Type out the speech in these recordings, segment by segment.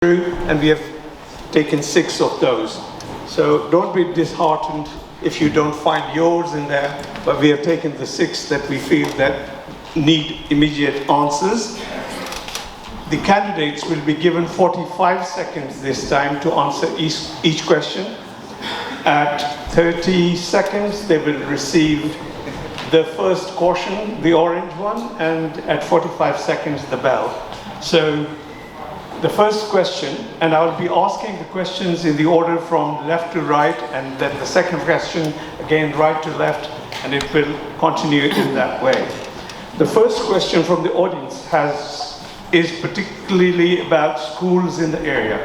through, and we have taken 6 of those. So don't be disheartened if you don't find yours in there, but we have taken the 6 that we feel that need immediate answers. The candidates will be given 45 seconds this time to answer each question. At 30 seconds, they will receive the first caution, the orange one, and at 45 seconds, the bell. So the first question, and I'll be asking the questions in the order from left to right, and then the second question, again, right to left, and it will continue in that way. The first question from the audience is particularly about schools in the area.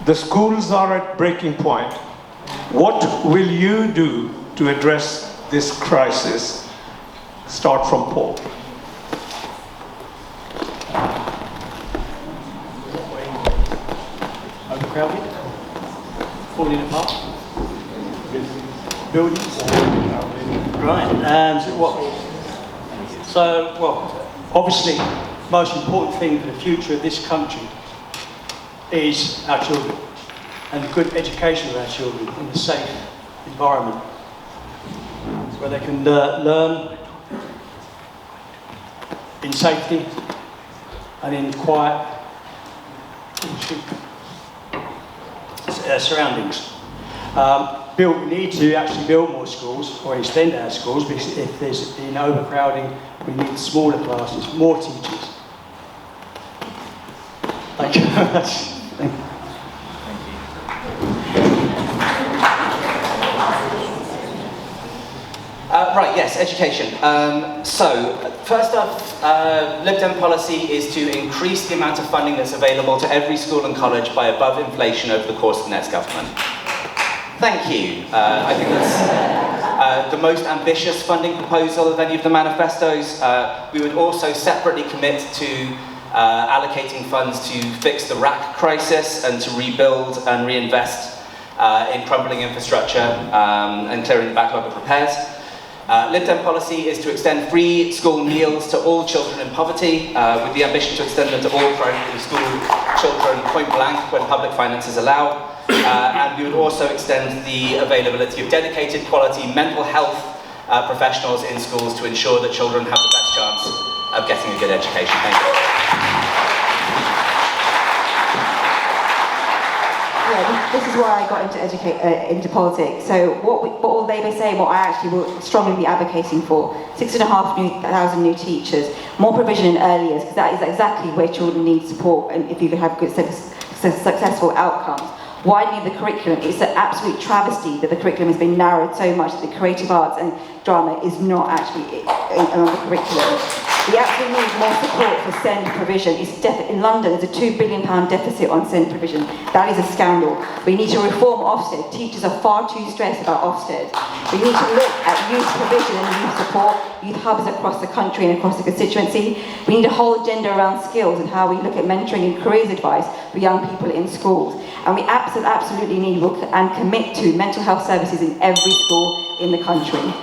The schools are at breaking point. What will you do to address this crisis? Start from Paul. Overcrowded, falling apart, buildings. Right. So obviously, most important thing for the future of this country is our children and the good education of our children in a safe environment where they can learn in safety and in quiet surroundings. We need to actually build more schools or extend our schools, because if there's overcrowding, we need smaller classes, more teachers. Thank you very much. Right, yes, education. So, first off, Lib Dem policy is to increase the amount of funding that's available to every school and college by above inflation over the course of the next government. Thank you. I think that's the most ambitious funding proposal of any of the manifestos. We would also separately commit to allocating funds to fix the RAC crisis and to rebuild and reinvest in crumbling infrastructure and clearing the backlog of repairs. Lib Dem policy is to extend free school meals to all children in poverty, with the ambition to extend them to all primary school children point blank when public finances allow. And we would also extend the availability of dedicated quality mental health professionals in schools to ensure that children have the best chance of getting a good education. Thank you. Yeah, this is why I got into politics. So what will Labour say, what I actually will strongly be advocating for, 6,500 new teachers, more provision in early years, because that is exactly where children need support, and if you can have good successful outcomes. Widening the curriculum, it's an absolute travesty that the curriculum has been narrowed so much that the creative arts and drama is not actually on the curriculum. We absolutely need more support for SEND provision. In London, there's a £2 billion deficit on SEND provision. That is a scandal. We need to reform Ofsted. Teachers are far too stressed about Ofsted. We need to look at youth provision and youth support, youth hubs across the country and across the constituency. We need a whole agenda around skills and how we look at mentoring and careers advice for young people in schools. And we absolutely need and commit to mental health services in every school in the country.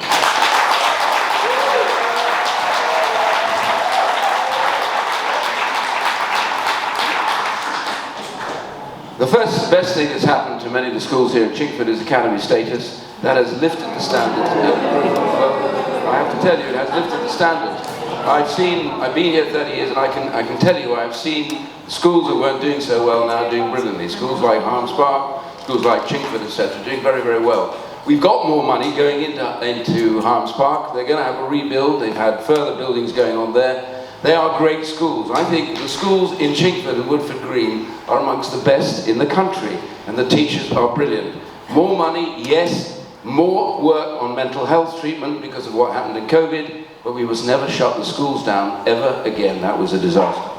The first best thing that's happened to many of the schools here in Chingford is academy status. That has lifted the standard. Well, I have to tell you, it has lifted the standard. I've been here 30 years, and I can tell you, I've seen schools that weren't doing so well now doing brilliantly. Schools like Harms Park, schools like Chingford, etc., doing very, very well. We've got more money going into Harms Park. They're going to have a rebuild. They've had further buildings going on there. They are great schools. I think the schools in Chingford and Woodford Green are amongst the best in the country, and the teachers are brilliant. More money, yes. More work on mental health treatment because of what happened in COVID, but we must never shut the schools down ever again. That was a disaster.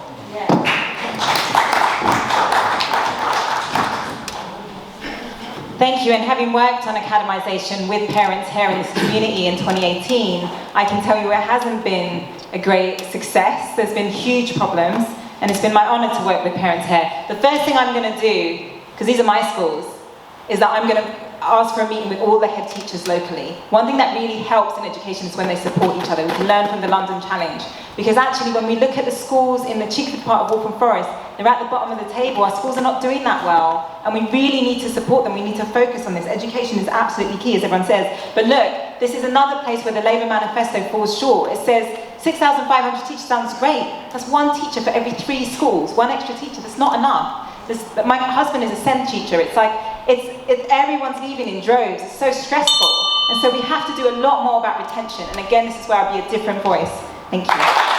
Thank you, and having worked on academisation with parents here in this community in 2018, I can tell you it hasn't been a great success. There's been huge problems, and it's been my honour to work with parents here. The first thing I'm going to do, because these are my schools, is that I'm going to asked for a meeting with all the head teachers locally. One thing that really helps in education is when they support each other. We can learn from the London Challenge. Because actually when we look at the schools in the Chickford part of Waltham Forest, they're at the bottom of the table. Our schools are not doing that well. And we really need to support them. We need to focus on this. Education is absolutely key, as everyone says. But look, this is another place where the Labour manifesto falls short. It says 6,500 teachers sounds great. That's one teacher for every 3 schools. One extra teacher, that's not enough. My husband is a SEND teacher. It's like, everyone's leaving in droves. It's so stressful. And so we have to do a lot more about retention. And again, this is where I'll be a different voice. Thank you.